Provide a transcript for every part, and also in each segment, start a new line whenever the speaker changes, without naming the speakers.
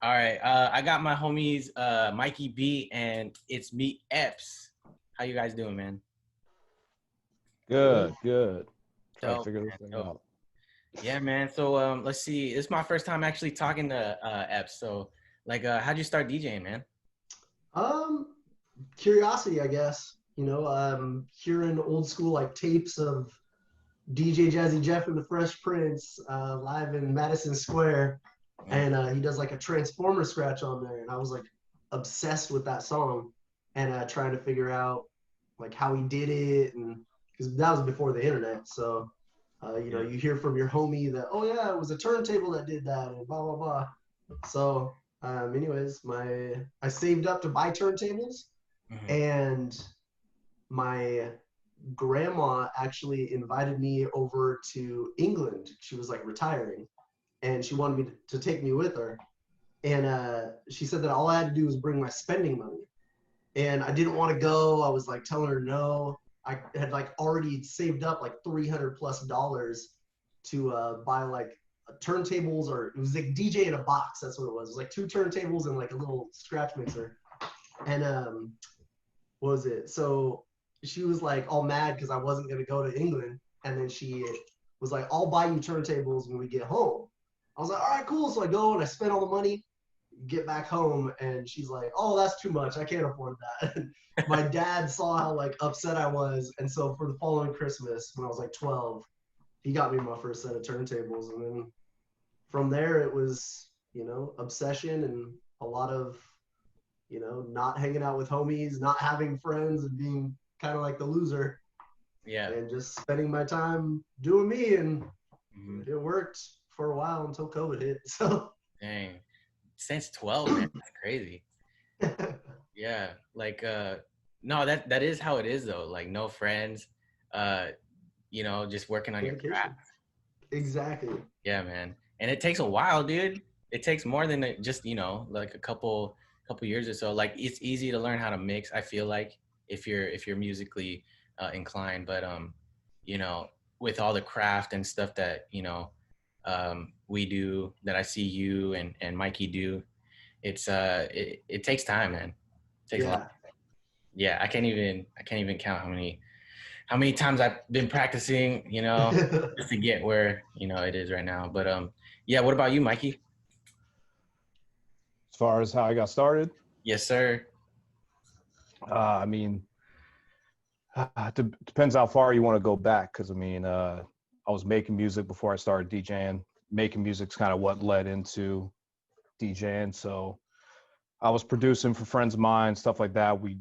All right. I got my homies, Mikey B, and it's me, Epps. How you guys doing, man?
Good, good. Try to
Dope,
figure this
man.
thing
Dope.
out.
Yeah, man. So let's see. This is my first time actually talking to Epps. So, like, how'd you start DJing, man?
Um, Curiosity, I guess. Hearing old school like tapes of DJ Jazzy Jeff and the Fresh Prince live in Madison Square,
Mm.
and he does like a Transformer scratch on there, and I was like obsessed with that song, and trying to figure out like how he did it, and because that was before the internet, so
Yeah.
you hear from your homie that oh yeah, it was a turntable that did that, and blah blah blah. So, anyways, my I saved up to buy turntables,
Hmm.
and my grandma actually invited me over to England. She was like retiring, and she wanted me to take me with her. And she said that all I had to do was bring my spending money. And I didn't want to go. I was like telling her no. I had like already saved up like $300+ to buy like turntables, or it was like DJ in a box. That's what it was. It was like two turntables and like a little scratch mixer. And what was it? So she was like all mad because I wasn't gonna go to England, and then she was like, "I'll buy you turntables when we get home." I was like, "All right, cool." So I go and I spend all the money, get back home, and she's like, "Oh, that's too much. I can't afford that." My dad saw how like upset I was, and so for the following Christmas, when I was like 12, he got me my first set of turntables, and then from there it was obsession and a lot of not hanging out with homies, not having friends, and being kind of like the loser,
Yeah.
and just spending my time doing me. And
Hmm.
it worked for a while until COVID hit. So,
Dang. Since 12, man. That's crazy. Yeah. Like, no, that is how it is though. Like, no friends. Uh, just working on your
dedication.
craft.
Exactly.
Yeah, man. And it takes a while, dude. It takes more than just, like a couple years or so. Like it's easy to learn how to mix, I feel like, if you're musically inclined, but you know, with all the craft and stuff that, we do, that I see you and Mikey do, it takes time, man. It takes a lot.
Yeah.
Yeah, I can't even count how many times I've been practicing, just to get where, it is right now. But yeah, what about you, Mikey?
As far as how I got started,
Yes, sir.
I mean, depends how far you want to go back. Because I was making music before I started DJing. Making music's kind of what led into DJing. So I was producing for friends of mine, stuff like that. We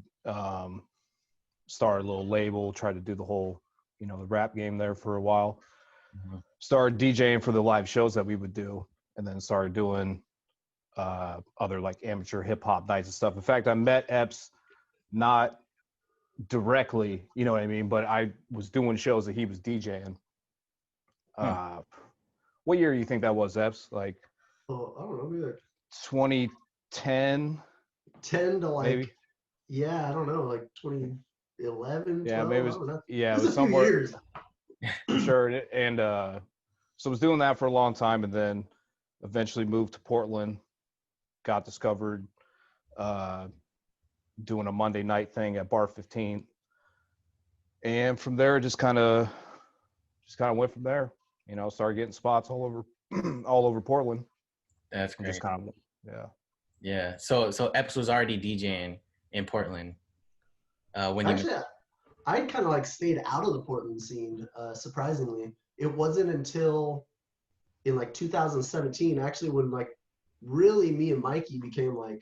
started a little label, tried to do the whole, the rap game there for a while.
Mhm.
Started DJing for the live shows that we would do, and then started doing other like amateur hip hop nights and stuff. In fact, I met Epps not directly, you know what I mean, but I was doing shows that he was DJing.
Hmm.
Uh, what year do you think that was, Epps? Like
Oh, I don't know, maybe like
2010,
10 to like,
maybe?
yeah, I don't know, like 2011,
Yeah, maybe
12.
it
I
was,
don't know.
yeah, it
This is
was
a few
somewhere
years.
for sure. And so I was doing that for a long time, and then eventually moved to Portland, got discovered uh, doing a Monday night thing at Bar 15. And from there, just kind of went from there. Started getting spots all over, all over Portland,
That's
and
great.
just kind of, yeah.
Yeah. So Epps was already DJing in Portland when you moved.
Actually, I kind of like stayed out of the Portland scene, surprisingly. It wasn't until in like 2017, actually, when like really me and Mikey became like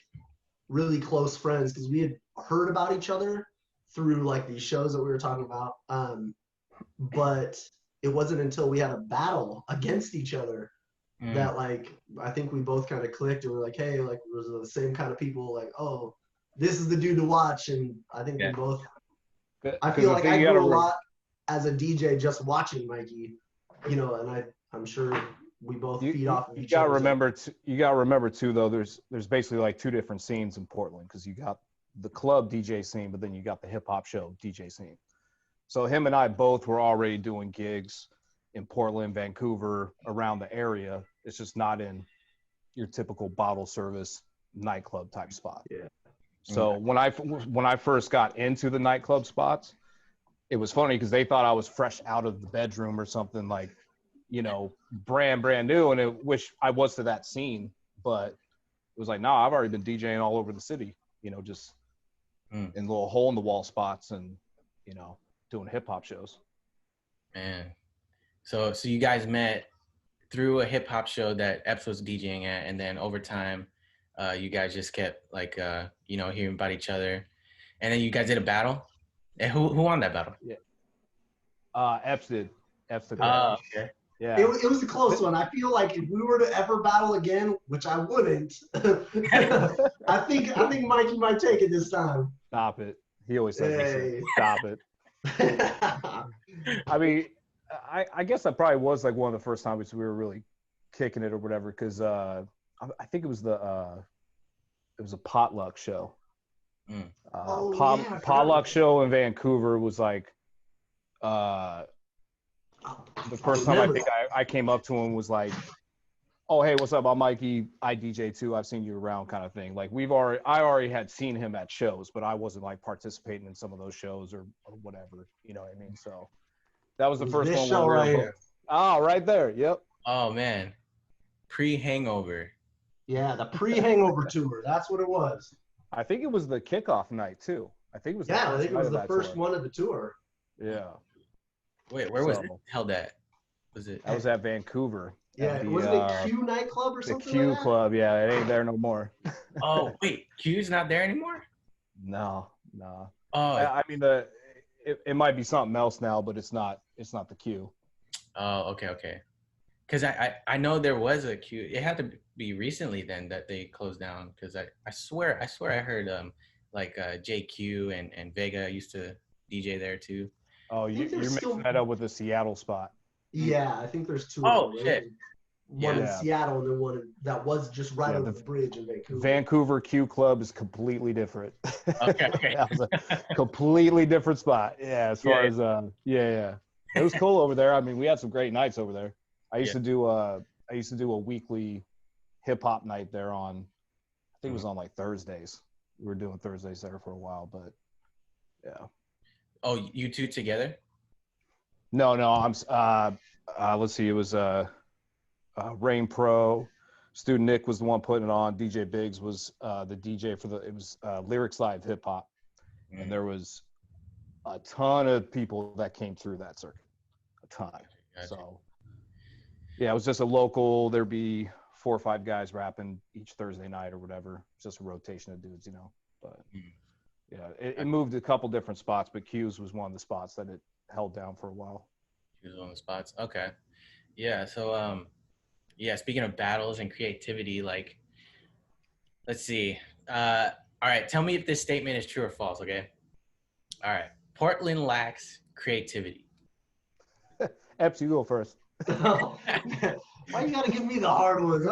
really close friends, because we had heard about each other through like these shows that we were talking about. But it wasn't until we had a battle against each other
Mm,
that like I think we both kind of clicked, and we're like, hey, like we're the same kind of people. Like, oh, this is the dude to watch. And I think we
yeah.
both. I
Because
feel
the
like
thing
I
you got
grew a
to
lot as a DJ just watching Mikey, and I'm sure we both feed off of
you
each
got to
other's.
remember you got to remember too, though, there's basically like two different scenes in Portland, because you got the club DJ scene, but then you got the hip hop show DJ scene. So him and I both were already doing gigs in Portland, Vancouver, around the area. It's just not in your typical bottle service nightclub type spot.
Yeah.
So when I first got into the nightclub spots, it was funny because they thought I was fresh out of the bedroom or something, like, you know, brand new, and it wish I was to that scene, but it was like, nah, I've already been DJing all over the city, you know, just in little hole in the wall spots and, you know, doing hip hop shows.
Man, so you guys met through a hip hop show that Epps was DJing at, and then over time, you guys just kept like you know, hearing about each other, and then you guys did a battle. And who won that battle?
Yeah. Epps did.
Oh, okay.
Yeah.
It was a close one. I feel like if we were to ever battle again, which I wouldn't, I think Mikey might take it this time.
Stop it. He always says
Hey.
stop it. I mean, I guess that probably was like one of the first times we were really kicking it or whatever, because I think it was a potluck show. Potluck show in Vancouver was like the first time I think I came up to him was like, oh, hey, what's up? I'm Mikey. I DJ too. I've seen you around, kind of thing. Like I already had seen him at shows, but I wasn't like participating in some of those shows or whatever. You know what I mean? So that was the first one.
Show right here.
Oh, right there. Yep.
Oh man, pre-hangover.
Yeah, the pre-hangover tour. That's what it was.
I think it was the kickoff night too. I think it was.
Yeah, I think it was the first one of the tour.
Yeah.
Wait, where was it held at? Was it?
I was at Vancouver.
Yeah, wasn't it Q nightclub or something?
The Q
like that?
Club, yeah, it ain't there no more.
Oh wait, Q's not there anymore?
No.
Oh,
I mean it might be something else now, but it's not the Q.
Oh, okay. Because I know there was a Q. It had to be recently then that they closed down. Because I swear I heard like JQ and Vega used to DJ there too.
Oh, you're mixing that up with the Seattle spot.
Yeah, I think there's two.
Oh shit.
One in Seattle and then one that was just right over the bridge in Vancouver.
Vancouver Q Club is completely different.
Okay.
That was a completely different spot. Yeah, as far as It was cool over there. I mean, we had some great nights over there. I used to do a weekly hip hop night there on, I think it was on like Thursdays. We were doing Thursdays there for a while, but yeah.
Oh, you two together?
No, I'm let's see, it was Rain Pro, Student Nick was the one putting it on. DJ Biggs was the DJ for it was Lyrics Live Hip Hop. And there was a ton of people that came through that circuit. A ton. Gotcha. So yeah, it was just a local, there'd be 4 or 5 guys rapping each Thursday night or whatever. It's just a rotation of dudes, you know. But yeah, it moved a couple different spots, but Q's was one of the spots that it held down for a while.
Q's one of the spots. Okay. Yeah, so speaking of battles and creativity, like, let's see. All right, tell me if this statement is true or false, okay? All right. Portland lacks creativity.
Epps, you go first.
Why you gotta give me the hard ones?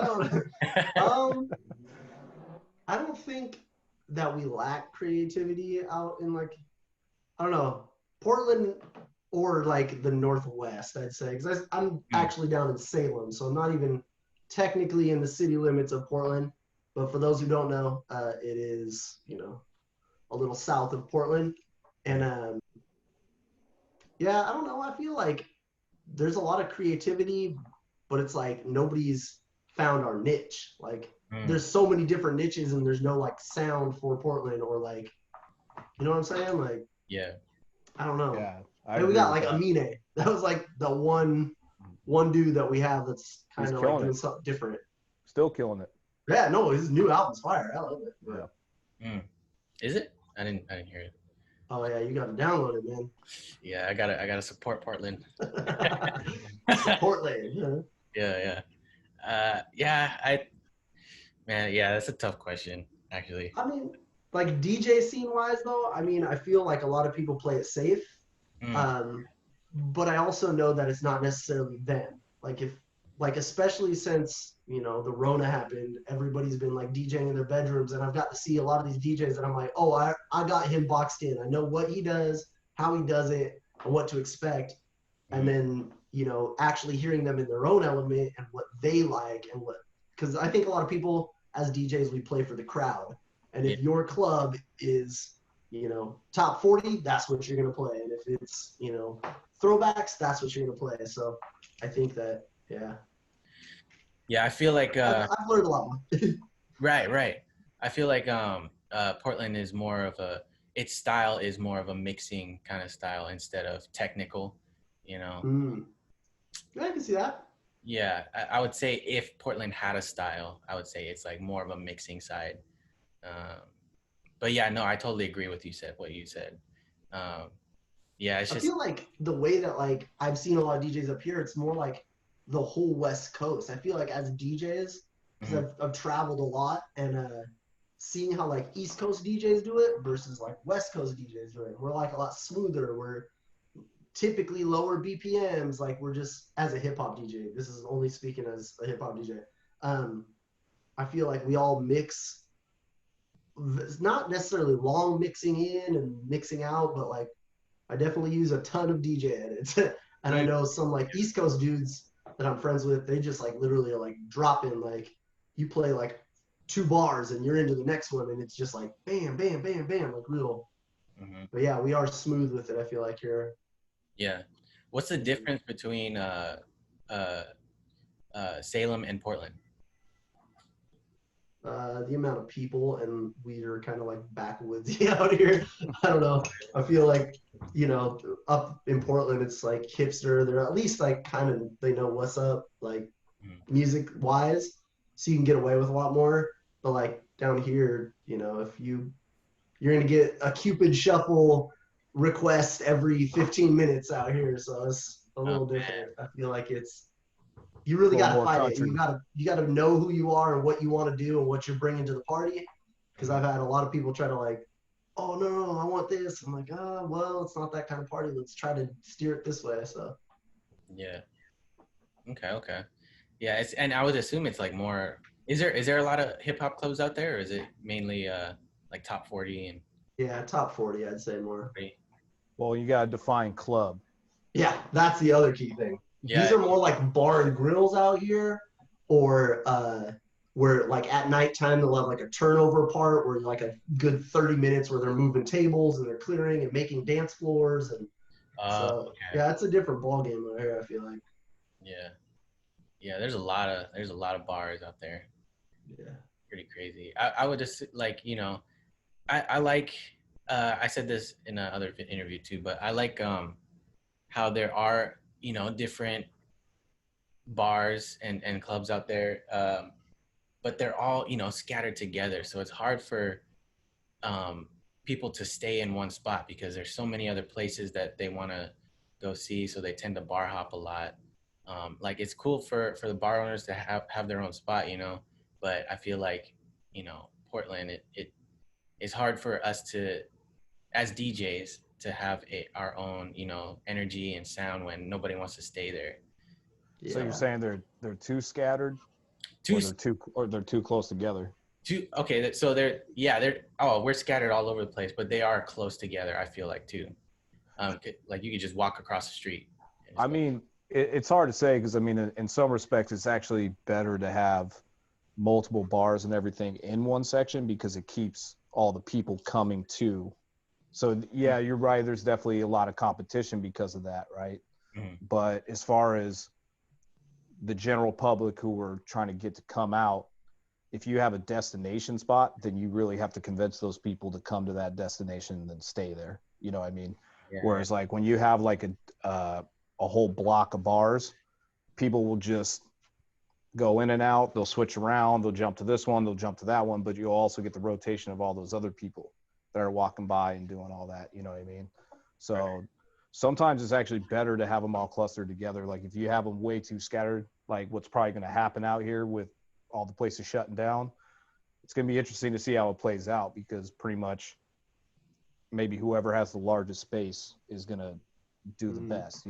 I don't think that we lack creativity out in, like, I don't know, Portland or like the Northwest, I'd say, because I'm actually down in Salem, so I'm not even technically in the city limits of Portland. But for those who don't know, it is, you know, a little south of Portland. And I don't know. I feel like there's a lot of creativity, but it's like nobody's found our niche. Like there's so many different niches and there's no like sound for Portland or like, you know what I'm saying? Like,
yeah,
I don't know.
Yeah.
And we got like Amine. That was like the one dude that we have that's kind of like doing something different.
Still killing it.
Yeah, no, his new album's fire. I love it.
Yeah.
Is it? I didn't hear it.
Oh yeah, you gotta download it, man.
Yeah, I gotta support Portland.
Portland.
Yeah. That's a tough question, actually.
I mean, like DJ scene wise though, I mean, I feel like a lot of people play it safe. But I also know that it's not necessarily them. Like especially since, you know, the Rona happened, everybody's been like DJing in their bedrooms, and I've got to see a lot of these DJs that I'm like, oh, I got him boxed in. I know what he does, how he does it, and what to expect. And then, you know, actually hearing them in their own element and what they like and what because I think a lot of people as DJs, we play for the crowd. And if your club is, top 40, that's what you're going to play. And if it's, throwbacks, that's what you're going to play. So I think that, yeah.
Yeah, I feel like
I've learned a lot more.
right. I feel like Portland is more of its style is more of a mixing kind of style instead of technical,
Yeah, I can see that.
Yeah, I would say if Portland had a style, I would say it's like more of a mixing side. But yeah, no, I totally agree with what you said. Yeah, it's
I
just
feel like the way that like I've seen a lot of DJs up here, it's more like the whole West Coast. I feel like as DJs, because I've traveled a lot and seeing how like East Coast DJs do it versus like West Coast DJs do it. We're like a lot smoother. We're typically lower BPMs. Like we're just as a hip hop DJ. This is only speaking as a hip hop DJ. I feel like we all mix. It's not necessarily long mixing in and mixing out, but like I definitely use a ton of DJ edits. And I know some like East Coast dudes that I'm friends with, they just like literally are like dropping, like you play like 2 bars and you're into the next one and it's just like bam, bam, bam, bam, like real. But yeah, we are smooth with it, I feel like here.
Yeah. What's the difference between Salem and Portland?
The amount of people, and we are kind of like backwoodsy out here. I don't know. I feel like, up in Portland, it's like hipster. They're at least like kind of, they know what's up, like music wise. So you can get away with a lot more. But like down here, if you're going to get a Cupid shuffle request every 15 minutes out here. So it's a little different. I feel like you really got to fight
country.
it. You got to know who you are and what you want to do and what you're bringing to the party. Because I've had a lot of people try to like, oh no, I want this. I'm like, well, it's not that kind of party. Let's try to steer it this way. So.
Yeah. Okay. Yeah, and I would assume it's like more. Is there a lot of hip hop clubs out there, or is it mainly like top 40 and?
Yeah, top 40, I'd say more.
Well, you gotta define club.
Yeah, that's the other key thing.
Yeah.
These are more like bar and grills out here, or where like at nighttime they'll have like a turnover part where like a good 30 minutes where they're moving tables and they're clearing and making dance floors and yeah, it's a different ball game out here, I feel like.
Yeah, there's a lot of bars out there.
Yeah,
pretty crazy. I would just like I like I said this in another interview too, but I like how there are different bars and clubs out there, but they're all scattered together, so it's hard for people to stay in one spot because there's so many other places that they want to go see, so they tend to bar hop a lot. Like it's cool for the bar owners to have their own spot, but I feel like Portland, it's hard for us to, as DJs, to have our own energy and sound when nobody wants to stay there.
Yeah. So you're saying they're too scattered, or they're too close together?
Okay, so we're scattered all over the place, but they are close together, I feel like too. Like you could just walk across the street.
I mean, it's hard to say because I mean, in some respects, it's actually better to have multiple bars and everything in one section because it keeps all the people coming to. So yeah, you're right. There's definitely a lot of competition because of that, right? Mm-hmm. But as far as the general public who are trying to get to come out, if you have a destination spot, then you really have to convince those people to come to that destination and then stay there. You know what I mean? Yeah. Whereas like when you have like a whole block of bars, people will just go in and out. They'll switch around. They'll jump to this one. They'll jump to that one. But you'll also get the rotation of all those other people that are walking by and doing all that. You know what I mean? So sometimes it's actually better to have them all clustered together. Like if you have them way too scattered, like what's probably going to happen out here with all the places shutting down, it's going to be interesting to see how it plays out because pretty much maybe whoever has the largest space is going to do the best,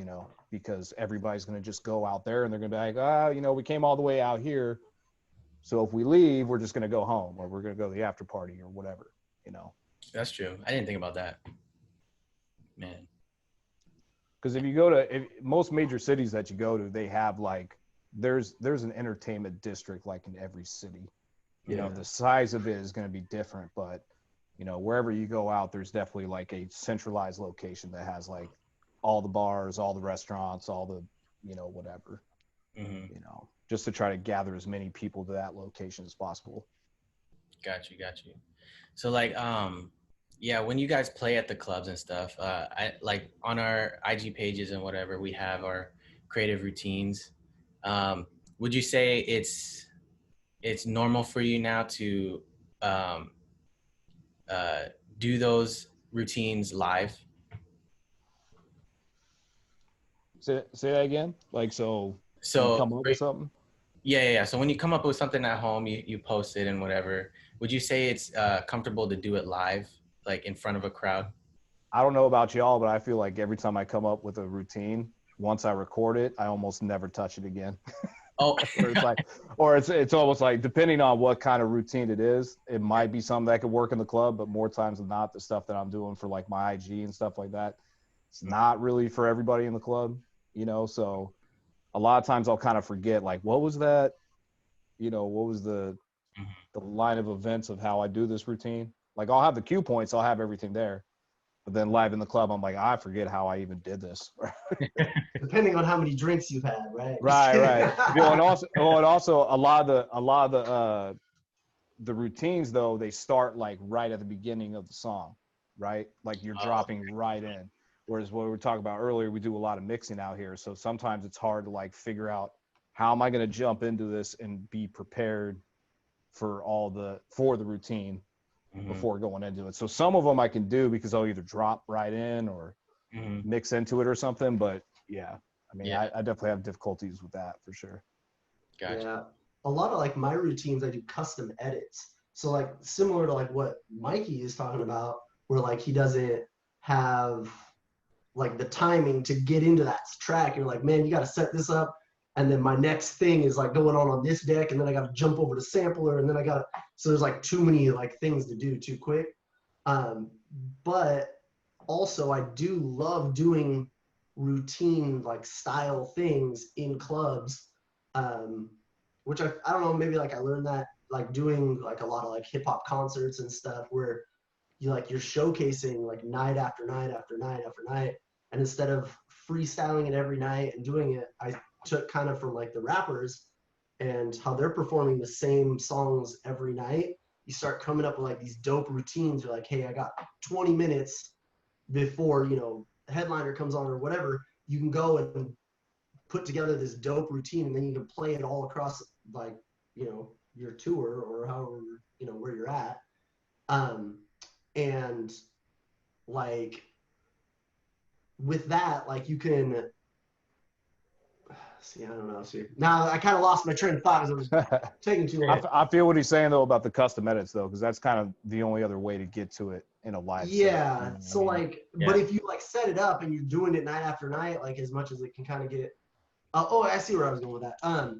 because everybody's going to just go out there and they're going to be like, we came all the way out here. So if we leave, we're just going to go home or we're going to go to the after party or whatever,
That's true. I didn't think about that, man.
Because if you go to most major cities that you go to, they have like there's an entertainment district like in every city. You know,
Yeah.
the size of it is going to be different, but you know, wherever you go out, there's definitely like a centralized location that has like all the bars, all the restaurants, all the, you know, whatever, you know, just to try to gather as many people to that location as possible.
Got you. So like, yeah, when you guys play at the clubs and stuff, I like on our IG pages and whatever, we have our creative routines. Would you say it's normal for you now to um, uh, do those routines live?
Say that again. Like, so when you
So
come up with something,
yeah. So when you come up with something at home, you post it and whatever. Would you say it's comfortable to do it live, like in front of a crowd?
I don't know about y'all, but I feel like every time I come up with a routine, once I record it, I almost never touch it again.
Oh,
Or it's like, or it's almost like, depending on what kind of routine it is, it might be something that could work in the club, but more times than not, the stuff that I'm doing for like my IG and stuff like that, it's not really for everybody in the club, you know? So a lot of times I'll kind of forget, like, what was that, you know, what was the line of events of how I do this routine? Like, I'll have the cue points, I'll have everything there, but then live in the club, I'm like, I forget how I even did this.
Depending on how many drinks you've had, right?
Right. You know, and also a lot of the routines though, they start like right at the beginning of the song, right? Like you're dropping right in. Whereas what we were talking about earlier, we do a lot of mixing out here, so sometimes it's hard to like figure out how am I going to jump into this and be prepared for the routine before going into it. So some of them I can do because I'll either drop right in or mix into it or something. But yeah, I mean, I definitely have difficulties with that for sure.
Gotcha.
Yeah. A lot of like my routines, I do custom edits. So like similar to like what Mikey is talking about, where like he doesn't have like the timing to get into that track. You're like, man, you got to set this up. And then my next thing is like going on this deck. And then I got to jump over to sampler. And then I got to, so there's like too many like things to do too quick. But also I do love doing routine like style things in clubs, which I don't know, maybe like I learned that like doing like a lot of like hip hop concerts and stuff where you're showcasing like night after night after night after night, and instead of freestyling it every night and doing it, I took kind of from like the rappers and how they're performing the same songs every night. You start coming up with like these dope routines. You're like, hey, I got 20 minutes before, you know, the headliner comes on or whatever. You can go and put together this dope routine, and then you can play it all across like, you know, your tour or however, you know, where you're at. And like with that, like you can see, I don't know. See, now I kind of lost my train of thought as I was taking too long.
I feel what he's saying though about the custom edits though, because that's kind of the only other way to get to it in a live set.
Yeah.
You know
So
I mean?
like, but if you like set it up and you're doing it night after night, like as much as it can kind of get. Oh, I see where I was going with that.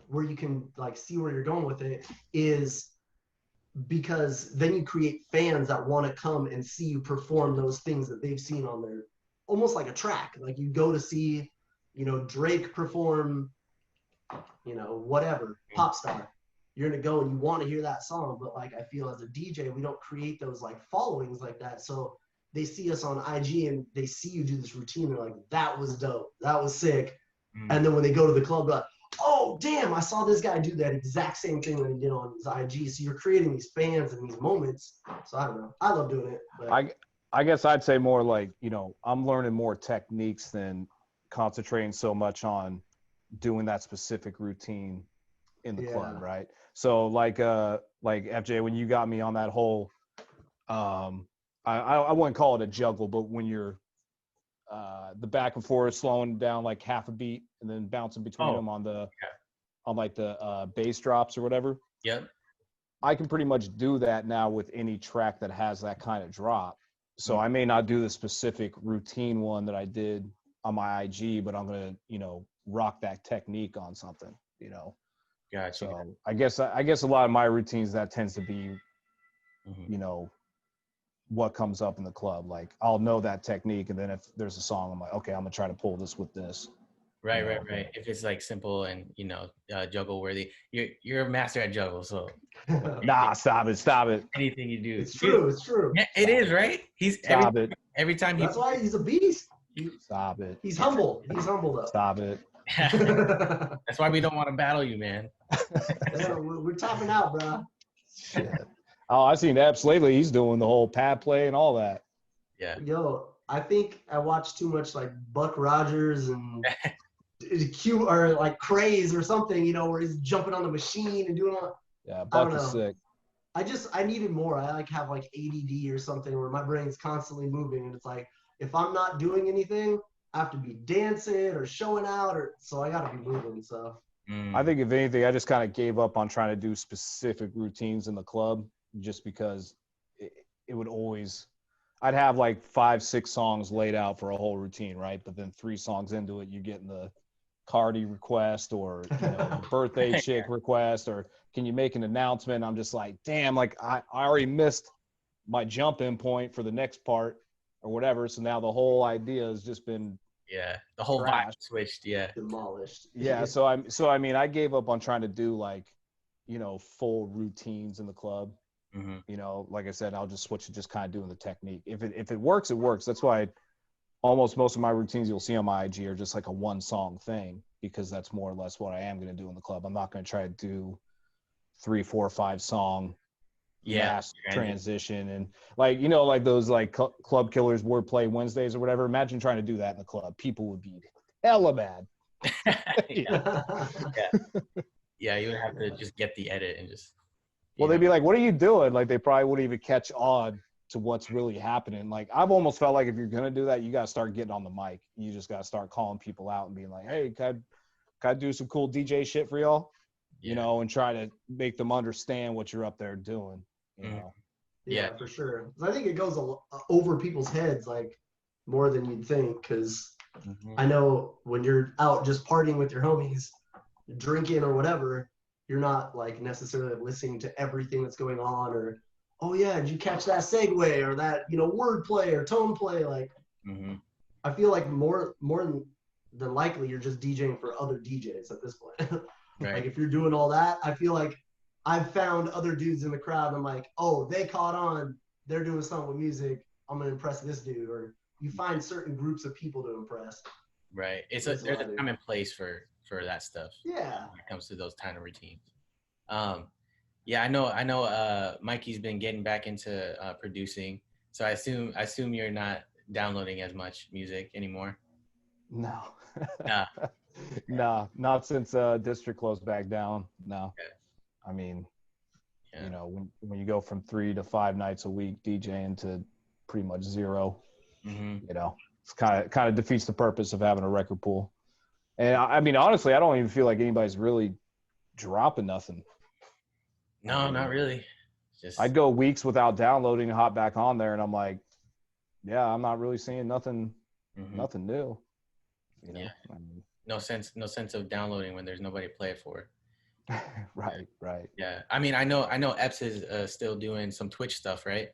Where you can like see where you're going with it is because then you create fans that want to come and see you perform those things that they've seen on their, almost like a track. Like you go to see, you know, Drake perform, you know, whatever, pop star. You're gonna go and you want to hear that song, but like I feel as a DJ, we don't create those like followings like that. So they see us on IG and they see you do this routine. They're like, that was dope, that was sick. And then when they go to the club, they're like, oh damn, I saw this guy do that exact same thing that he did on his IG. So you're creating these fans and these moments. So I don't know, I love doing it. But
I guess I'd say more like, you know, I'm learning more techniques than concentrating so much on doing that specific routine in the club, right? So like FJ, when you got me on that whole I wouldn't call it a juggle, but when you're the back and forth, slowing down like half a beat and then bouncing between them on the on like the bass drops or whatever.
Yep.
I can pretty much do that now with any track that has that kind of drop. So I may not do the specific routine one that I did on my IG, but I'm gonna, you know, rock that technique on something, you know.
Gotcha.
So I guess a lot of my routines, that tends to be, you know, what comes up in the club. Like I'll know that technique, and then if there's a song, I'm like, okay, I'm gonna try to pull this with this.
Right,
You
right,
know?
right. If it's like simple and juggle worthy, you're a master at juggle. So
Nah, stop it.
anything you do,
It's
dude,
true. It's true.
yeah, it is right. He's
Stop it.
every time he
That's why he's a beast.
Stop it.
He's humble. He's humble though.
Stop it.
That's why we don't want to battle you, man.
Yeah, we're tapping out, bro.
Shit. Oh, I've seen Epps lately. He's doing the whole pad play and all that.
Yeah.
Yo, I think I watched too much like Buck Rogers and Q or like Craze or something, where he's jumping on the machine and doing all.
Yeah,
I don't
Buck is
know.
sick.
I needed more. I like have like ADD or something where my brain's constantly moving, and it's like if I'm not doing anything, I have to be dancing or showing out, so I got to be moving. So
I think if anything, I just kind of gave up on trying to do specific routines in the club, just because it would always. I'd have like 5-6 songs laid out for a whole routine, right? But then 3 songs into it, you're getting the Cardi request or birthday chick request, or can you make an announcement? I'm just like, damn, like I already missed my jump in point for the next part or whatever. So now the whole idea has just been
the whole
trashed.
vibe switched. Yeah.
Demolished.
Yeah. So I mean, I gave up on trying to do like, full routines in the club.
Mm-hmm.
Like I said, I'll just switch to just kind of doing the technique. If it works, it works. That's why almost most of my routines you'll see on my IG are just like a 1-song thing, because that's more or less what I am going to do in the club. I'm not going to try to do 3, 4, 5-song mass transition and like, like those like club killers wordplay Wednesdays or whatever. Imagine trying to do that in the club. People would be hella mad.
Yeah, you would have to just get the edit and just.
Well, they'd be like, what are you doing? Like, they probably wouldn't even catch on to what's really happening. Like, I've almost felt like if you're going to do that, you got to start getting on the mic. You just got to start calling people out and being like, hey, can I do some cool DJ shit for y'all? And try to make them understand what you're up there doing,
Yeah, for sure. I think it goes over people's heads, like, more than you'd think, because I know when you're out just partying with your homies, drinking or whatever, you're not like necessarily listening to everything that's going on, or oh yeah, did you catch that segue or that word play or tone play? Like I feel like more than likely you're just DJing for other DJs at this point.
Right.
Like if you're doing all that, I feel like I've found other dudes in the crowd and I'm like, oh, they caught on, they're doing something with music, I'm gonna impress this dude. Or you find certain groups of people to impress.
Right. There's a time and place for that stuff.
Yeah.
When it comes to those kind of routines. Yeah, I know Mikey's been getting back into producing. So I assume you're not downloading as much music anymore.
No.
Nah.
No, not since District closed back down. No.
Okay.
I mean, when you go from 3 to 5 nights a week DJing to pretty much 0, it's kind of defeats the purpose of having a record pool. And I mean, honestly, I don't even feel like anybody's really dropping nothing.
No, not really.
I'd go weeks without downloading and hop back on there, and I'm like, yeah, I'm not really seeing nothing new.
Yeah. I mean, no sense of downloading when there's nobody to play it for.
Right.
Yeah. I mean, I know Epps is still doing some Twitch stuff, right?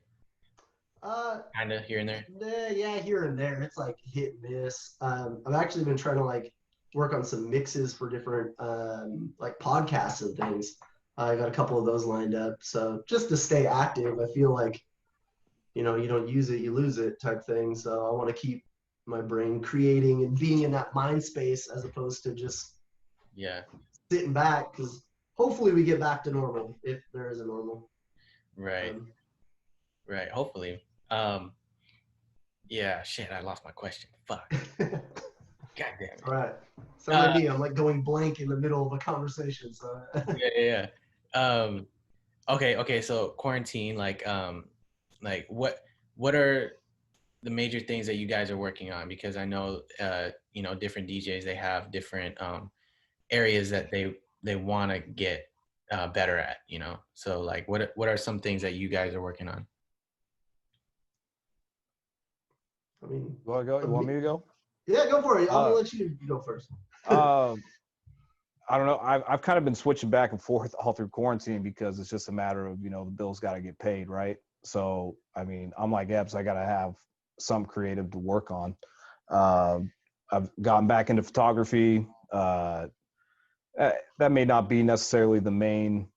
Kind of here and there.
Yeah, here and there. It's like hit and miss. I've actually been trying to like work on some mixes for different like podcasts and things. I got a couple of those lined up. So just to stay active, I feel like, you don't use it, you lose it type thing. So I want to keep my brain creating and being in that mind space as opposed to just sitting back, because hopefully we get back to normal, if there is a normal.
Right. Right. Hopefully. Yeah, shit, I lost my question. Fuck. God damn it.
All right. So like me, I'm like going blank in the middle of a conversation. So
yeah. Okay. So quarantine, like what are the major things that you guys are working on? Because I know, different DJs, they have different areas that they want to get better at, So like, what are some things that you guys are working on?
I mean,
you want to go? You want me to go?
Yeah, go for it. I'm gonna let you go first.
I don't know. I've kind of been switching back and forth all through quarantine because it's just a matter of, the bills got to get paid, right? So, I mean, I'm like Ebbs, I got to have some creative to work on. I've gotten back into photography. That may not be necessarily the main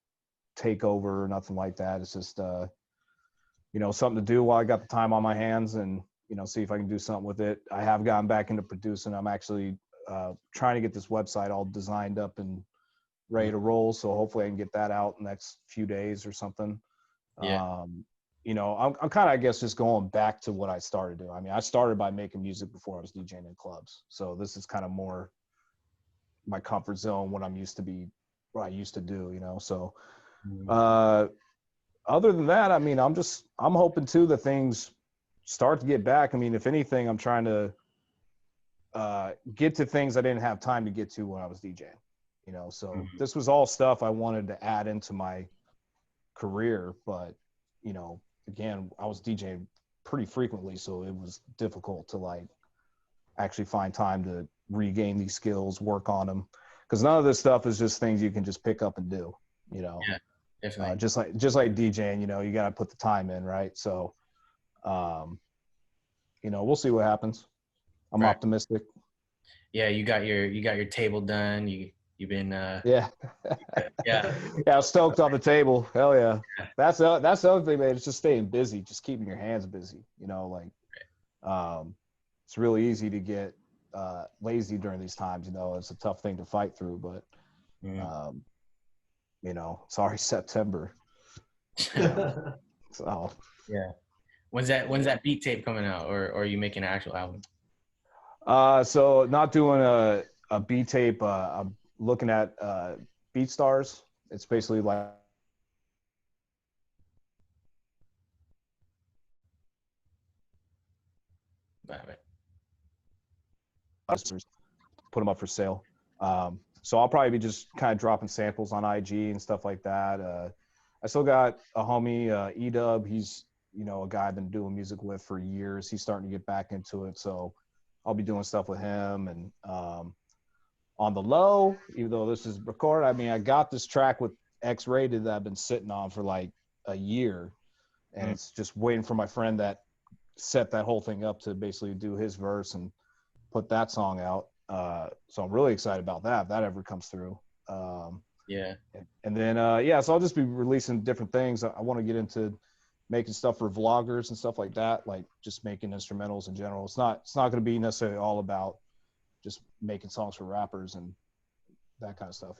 takeover or nothing like that. It's just, something to do while I got the time on my hands and, see if I can do something with it. I have gotten back into producing. I'm actually trying to get this website all designed up and ready to roll. So hopefully I can get that out in the next few days or something.
Yeah.
I'm kind of, I guess, just going back to what I started doing. I mean, I started by making music before I was DJing in clubs. So this is kind of more my comfort zone, what I used to do, So other than that, I mean, I'm hoping too that things start to get back. I mean, if anything, I'm trying to get to things I didn't have time to get to when I was DJing, So this was all stuff I wanted to add into my career, but again, I was DJing pretty frequently, so it was difficult to like actually find time to regain these skills, work on them, because none of this stuff is just things you can just pick up and do.
Yeah, definitely.
Just like DJing, you got to put the time in, right? So, we'll see what happens. I'm optimistic.
Yeah, you got your table done. You've been
yeah. Yeah, stoked on the table. Hell yeah. That's the other thing, man. It's just staying busy, just keeping your hands busy. It's really easy to get lazy during these times. It's a tough thing to fight through, but it's already September. So
yeah. When's that beat tape coming out, or are you making an actual album?
So not doing a beat tape. I'm looking at BeatStars. It's basically like put them up for sale. So I'll probably be just kind of dropping samples on IG and stuff like that. I still got a homie, E-Dub. He's, a guy I've been doing music with for years. He's starting to get back into it. So I'll be doing stuff with him. And on the low, even though this is recorded, I mean, I got this track with X-Rated that I've been sitting on for like a year. And it's just waiting for my friend that set that whole thing up to basically do his verse and put that song out. So I'm really excited about that, if that ever comes through.
Yeah.
And then, so I'll just be releasing different things. I want to get into making stuff for vloggers and stuff like that, like just making instrumentals in general. It's not going to be necessarily all about just making songs for rappers and that kind of stuff,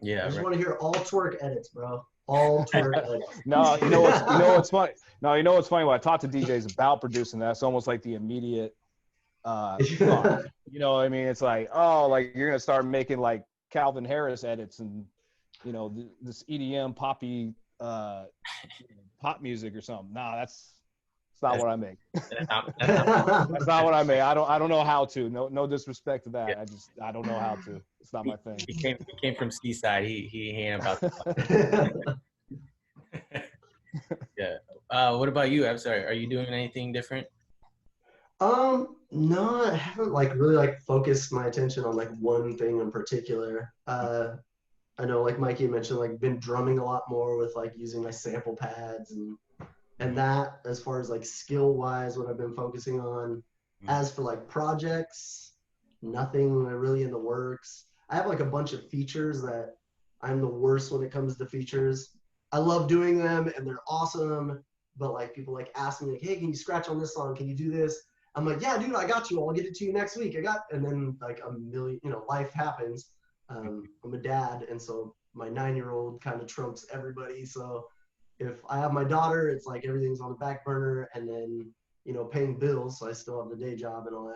Yeah.
I just want to hear all twerk edits, bro. All twerk edits.
No, you know what's funny? No, you know what's funny? When I talk to DJs about producing that, it's almost like the immediate thought. You know what I mean? It's like, oh, like you're gonna start making like Calvin Harris edits and this EDM poppy pop music or something. Nah, that's not what I make. That's not what I make. I don't know how to. No disrespect to that. I don't know how to. It's not my thing.
He came from Seaside. He ain't about that. Yeah. What about you? I'm sorry. Are you doing anything different?
No, I haven't really focused my attention on one thing in particular. I know Mikey mentioned been drumming a lot more with using my sample pads and that as far as skill wise what I've been focusing on. As for projects, nothing really in the works. I have a bunch of features that I'm the worst when it comes to features. I love doing them and they're awesome, but people ask me hey, can you scratch on this song? Can you do this? I'm like, yeah, dude, I got you. I'll get it to you next week. And then a million, life happens. I'm a dad, and so my 9-year-old kind of trumps everybody. So if I have my daughter, it's everything's on the back burner, and then paying bills. So I still have the day job and all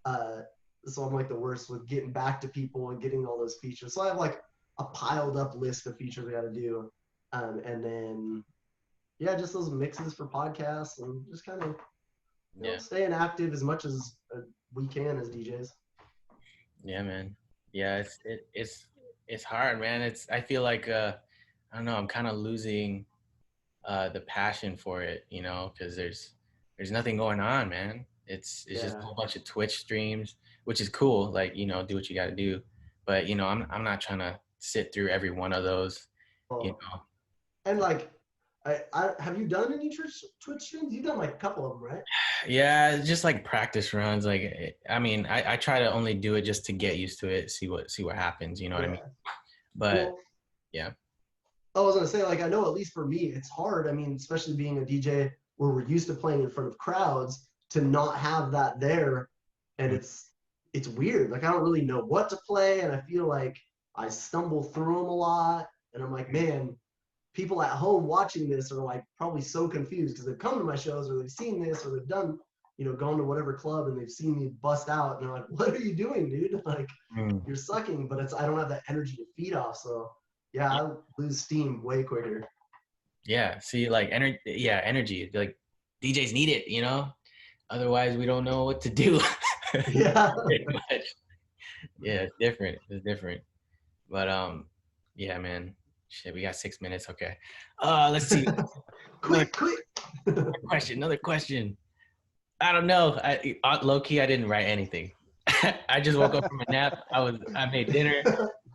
that. So I'm the worst with getting back to people and getting all those features. So I have a piled up list of features I got to do, and then just those mixes for podcasts and just kind of. Staying active as much as we can as DJs.
Yeah, man. Yeah, it's hard, man. I feel like I don't know. I'm kind of losing the passion for it, because there's nothing going on, man. It's just a whole bunch of Twitch streams, which is cool. Do what you got to do, but I'm not trying to sit through every one of those.
And I have you done any Twitch streams? You've done like a couple of them, right?
Yeah, it's just like practice runs. Like, I mean, I try to only do it just to get used to it, see what happens. You know what I mean?
Yeah.
But
Well,
yeah.
I was gonna say, like, I know at least for me, it's hard. I mean, especially being a DJ where we're used to playing in front of crowds, to not have that there, and
Mm.
it's weird. Like, I don't really know what to play, and I feel like I stumble through them a lot. And I'm like, man, people at home watching this are like probably so confused because they've come to my shows or they've seen this or they've done, gone to whatever club and they've seen me bust out and they're like, what are you doing, dude? Like,
Mm.
you're sucking, but I don't have that energy to feed off. So yeah, I lose steam way quicker.
Yeah. See, like energy. Like DJs need it, you know? Otherwise we don't know what to do.
Yeah.
Pretty much. Yeah, it's different. It's different. But yeah, man. Shit, we got 6 minutes. Okay. Let's see. Another
quick.
Another question. I don't know. Low key, I didn't write anything. I just woke up from a nap. I made dinner.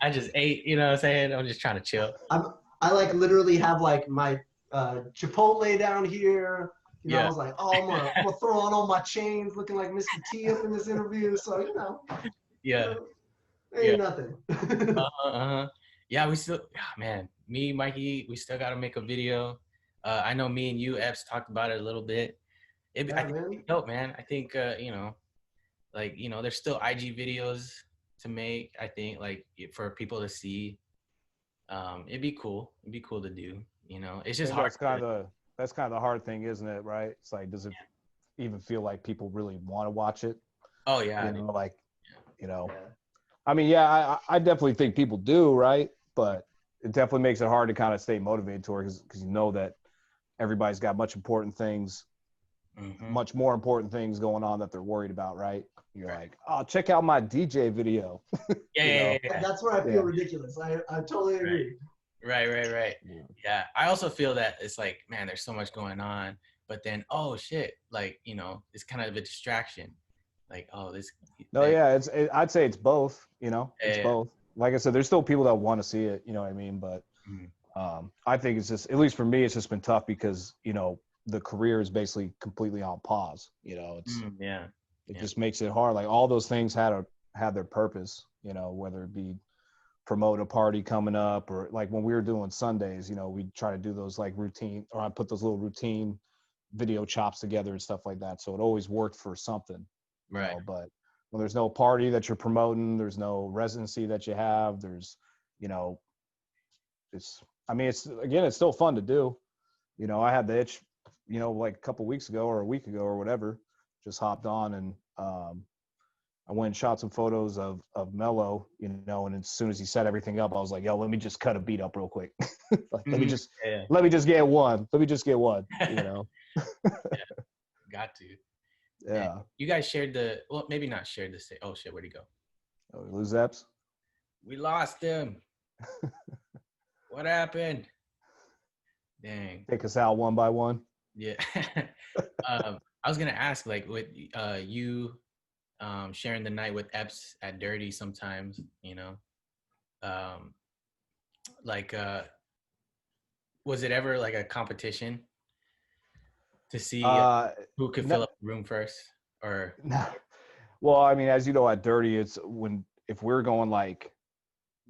I just ate. You know what I'm saying? I'm just trying to chill.
I like literally have like my Chipotle down here. I
Yeah.
was like, oh, I'm gonna throw on all my chains, looking like Mr. T up in this interview. So
Yeah. Yeah.
ain't nothing.
Uh-huh. Yeah, we still, man, me, Mikey, we still got to make a video. I know me and you, Epps, talked about it a little bit. I
Yeah,
think it'd
man.
be dope, man. I think, like, there's still IG videos to make, I think, like, for people to see. It'd be cool. It'd be cool to do, It's
I
just
think
hard to,
that's kind of the hard thing, isn't it? Right? It's like, does it even feel like people really want to watch it?
oh, yeah.
Like,
Yeah.
I mean, yeah, I definitely think people do, right? But it definitely makes it hard to kind of stay motivated toward because you know that everybody's got much more important things going on that they're worried about, right? You're like, oh, check out my DJ video.
Yeah,
you
yeah,
know?
yeah, yeah.
That's where I feel ridiculous. I totally agree.
Right. Yeah. I also feel that it's like, man, there's so much going on, but then, oh shit, like, it's kind of a distraction. Like, oh, this.
No, yeah, I'd say it's both. It's
Yeah.
both. Like I said, there's still people that want to see it. You know what I mean? But I think it's just, at least for me, it's just been tough because the career is basically completely on pause. It just makes it hard. Like all those things had their purpose. Whether it be promote a party coming up or like when we were doing Sundays, we try to do those like routine, or I put those little routine video chops together and stuff like that. So it always worked for something.
Right.
But when there's no party that you're promoting, there's no residency that you have, there's, it's still fun to do. I had the itch, like a couple weeks ago or a week ago or whatever, just hopped on and I went and shot some photos of Mello, and as soon as he set everything up, I was like, yo, let me just cut a beat up real quick. Like, let me just get one.
Yeah. Got to.
Yeah.
And you guys shared maybe not shared the same. Oh shit, where'd he go?
Oh, we lose Epps?
We lost him. What happened? Dang.
Take us out one by one.
Yeah. I was gonna ask, like, with you sharing the night with Epps at Dirty sometimes, like, was it ever like a competition to see who could fill up the room first? Or
well, I mean, as you know, at Dirty, it's if we're going like,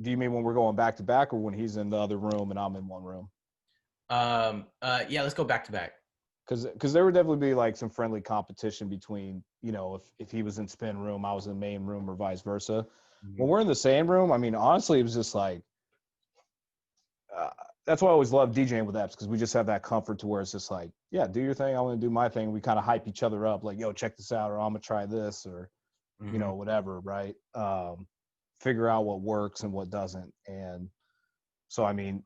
do you mean when we're going back to back, or when he's in the other room and I'm in one room?
Yeah, let's go back to back.
Because there would definitely be like some friendly competition between, if he was in spin room, I was in main room, or vice versa. Mm-hmm. When we're in the same room, I mean, honestly, it was just like, that's why I always love DJing with Epps, because we just have that comfort to where it's just like, yeah, do your thing, I want to do my thing. We kind of hype each other up, like, yo, check this out, or I'm gonna try this, or whatever, right? Figure out what works and what doesn't. And so, I mean,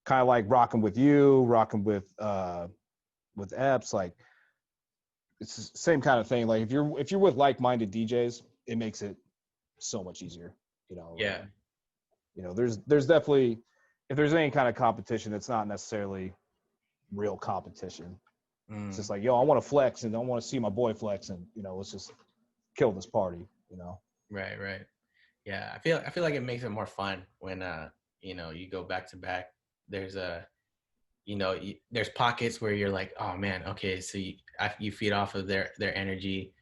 kind of like rocking with you, rocking with Epps, like it's the same kind of thing. Like if you're with like-minded DJs, it makes it so much easier.
Yeah.
There's definitely, if there's any kind of competition, it's not necessarily real competition. It's just like, yo, I want to flex and I want to see my boy flex, and let's just kill this party.
Right. Yeah, I feel like it makes it more fun when you go back to back. There's there's pockets where you're like, oh man, okay, so you feed off of their energy,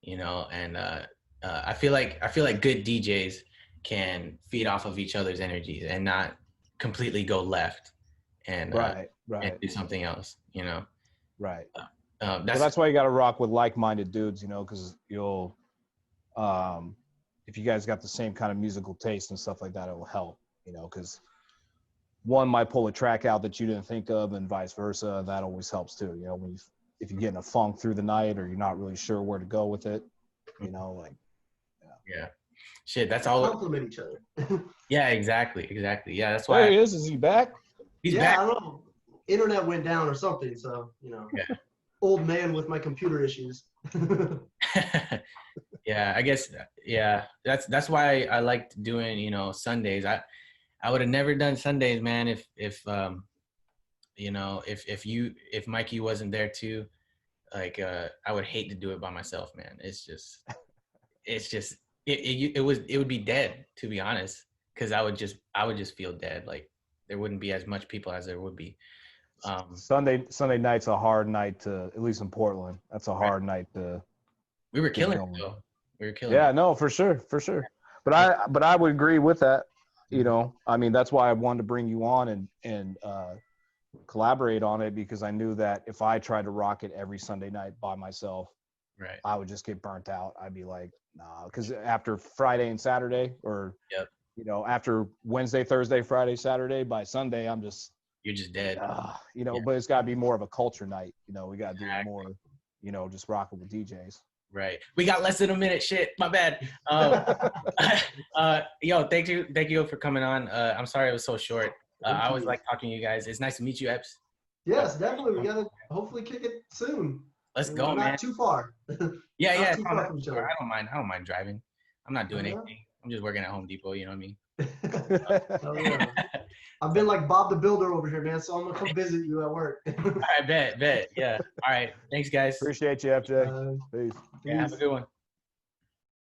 and I feel like good DJs can feed off of each other's energies and not completely go left and
Right,
and
right,
do something else,
right. Well,
that's
that's why you got to rock with like-minded dudes, because you'll, if you guys got the same kind of musical taste and stuff like that, it will help, because one might pull a track out that you didn't think of, and vice versa. That always helps too. If you're getting a funk through the night, or you're not really sure where to go with it, like.
Yeah. Shit, that's all.
Compliment each other.
Yeah, exactly. Yeah, that's
There
why
he is. Is he back?
he's
yeah,
back.
I don't know. Internet went down or something, so
Yeah.
Old man with my computer issues.
Yeah, I guess. Yeah, that's why I liked doing Sundays. I would have never done Sundays, man, if Mikey wasn't there too. Like I would hate to do it by myself, man. It would be dead, to be honest, because I would just feel dead. Like there wouldn't be as much people as there would be.
Sunday night's a hard night to, at least in Portland. That's a hard night to.
We were killing it
going.
though. We were killing
Yeah,
it.
no, for sure. But I would agree with that. I mean, that's why I wanted to bring you on and collaborate on it, because I knew that if I tried to rock it every Sunday night by myself,
Right.
I would just get burnt out. I'd be like, nah, because after Friday and Saturday, or
Yep.
After Wednesday, Thursday, Friday, Saturday, by Sunday, I'm just,
You're just dead. Yeah.
But it's got to be more of a culture night. We got to do it more, just rocking with DJs.
Right. We got less than a minute. Shit, my bad. Yo, thank you for coming on. I'm sorry it was so short. I always like talking to you guys. It's nice to meet you, Epps.
Yes, definitely. We gotta hopefully kick it soon.
Let's go,
We're
man.
not too far.
Yeah.
Too far from each other.
I don't mind driving. I'm not doing anything. I'm just working at Home Depot. You know what I mean?
Oh, yeah. I've been like Bob the Builder over here, man. So I'm gonna come visit you at work.
All right, bet. Yeah. All right. Thanks, guys.
Appreciate you, FJ. Peace.
Yeah, have a good one.